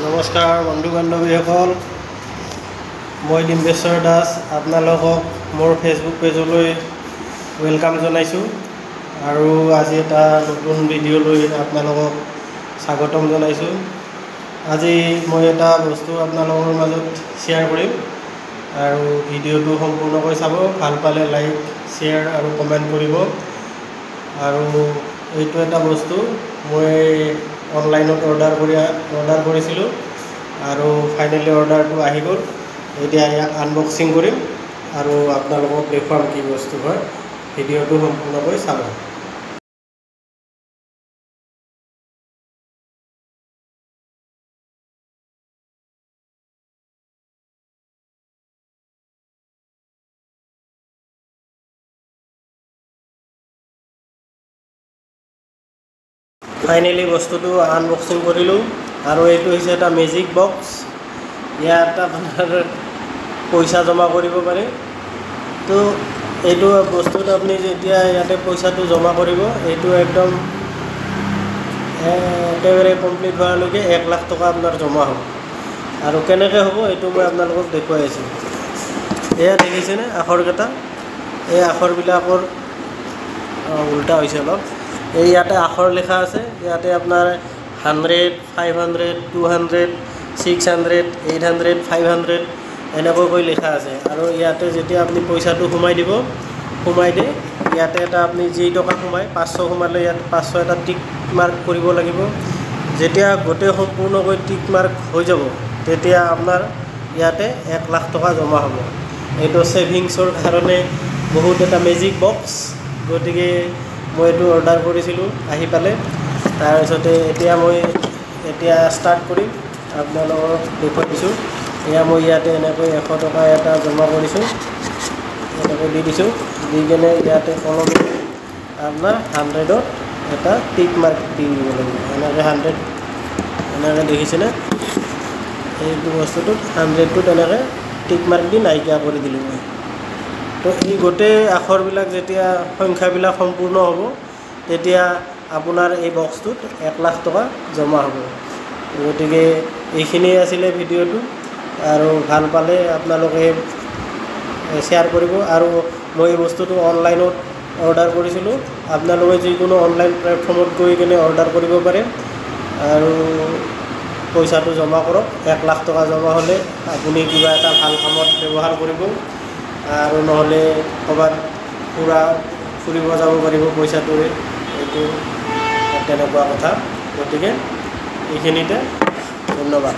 নমস্কাৰ বন্ধু বান্ধৱীসকল, মই ডিম্বেশ্বৰ দাস আপোনালোকক মোৰ ফেচবুক পেজলৈ ওয়েলকাম জনাইছোঁ আৰু আজি এটা নতুন ভিডিঅ' লৈ আপোনালোকক স্বাগতম জনাইছোঁ। আজি মই এটা বস্তু আপোনালোকৰ মাজত শ্বেয়াৰ কৰিম আৰু ভিডিঅ'টো সম্পূৰ্ণকৈ চাব। ভাল পালে লাইক, শ্বেয়াৰ আৰু কমেণ্ট কৰিব। আৰু এইটো এটা বস্তু মই অনলাইনত অৰ্ডাৰ কৰিছিলোঁ আৰু ফাইনেলি অৰ্ডাৰটো আহি গ'ল। এতিয়া ইয়াক আনবক্সিং কৰিম আৰু আপোনালোকক দেখুৱাম কি বস্তু হয়। ভিডিঅ'টো সম্পূৰ্ণকৈ চাব। ফাইনেলি বস্তুটো আনবক্সিং কৰিলোঁ আৰু এইটো হৈছে এটা মেজিক বক্স। ইয়াত আপোনাৰ পইচা জমা কৰিব পাৰে। তো এইটো বস্তুত আপুনি যেতিয়া ইয়াতে পইচাটো জমা কৰিব, এইটো একদম একেবাৰে কমপ্লিট হোৱালৈকে 1 লাখ টকা আপোনাৰ জমা হ'ব। আৰু কেনেকৈ হ'ব এইটো মই আপোনালোকক দেখুৱাই আছোঁ। এয়া দেখিছেনে আখৰকেইটা? এই আখৰবিলাকৰ উল্টা হৈছে অলপ। এই ইয়াতে আখৰ লিখা আছে। ইয়াতে আপোনাৰ 100, 500, 200, 600, 800, 500 এনেকৈ লিখা আছে। আৰু ইয়াতে যেতিয়া আপুনি পইচাটো সোমাই দিয়ে, ইয়াতে এটা আপুনি যি টকা সোমায়, 500 সোমালে ইয়াত 500 এটা টিক মাৰ্ক কৰিব লাগিব। যেতিয়া গোটেই সম্পূৰ্ণকৈ টিক মাৰ্ক হৈ যাব, তেতিয়া আপোনাৰ ইয়াতে 1 লাখ টকা জমা হ'ব। এইটো ছেভিংছৰ কাৰণে বহুত এটা মেজিক বক্স। গতিকে মই এইটো অৰ্ডাৰ কৰিছিলোঁ, আহি পালে। তাৰপিছতে মই এতিয়া ষ্টাৰ্ট কৰিম, আপোনালোকক দেখুৱাই দিছোঁ। এয়া মই ইয়াতে এনেকৈ 100 টকা এটা জমা কৰিছোঁ, এনেকৈ দি দিছোঁ। দি কেনে ইয়াতে কলমে আপোনাৰ 100ত এটা টিক মাৰ্ক দি দিব লাগিব। এনেকৈ 100 এনেকৈ দেখিছেনে? এইটো বস্তুটোত 100টোত এনেকৈ টিক মাৰ্ক দি নাইকিয়া কৰি দিলোঁ মই। তো এই গোটেই আখৰবিলাক যেতিয়া সংখ্যাবিলাক সম্পূৰ্ণ হ'ব, তেতিয়া আপোনাৰ এই বক্সটোত 1 লাখ টকা জমা হ'ব। গতিকে এইখিনিয়ে আছিলে ভিডিঅ'টো। আৰু ভাল পালে আপোনালোকে শ্বেয়াৰ কৰিব। আৰু মই এই বস্তুটো অনলাইনত অৰ্ডাৰ কৰিছিলোঁ। আপোনালোকে যিকোনো অনলাইন প্লেটফৰ্মত গৈ কিনে অৰ্ডাৰ কৰিব পাৰে আৰু পইচাটো জমা কৰক। 1 লাখ টকা জমা হ'লে আপুনি কিবা এটা ভাল কামত ব্যৱহাৰ কৰিব, আৰু নহ'লে ক'ৰবাত ফুৰিব যাব পাৰিব পইচাটোৰে। এইটো তেনেকুৱা কথা। গতিকে এইখিনিতে ধন্যবাদ।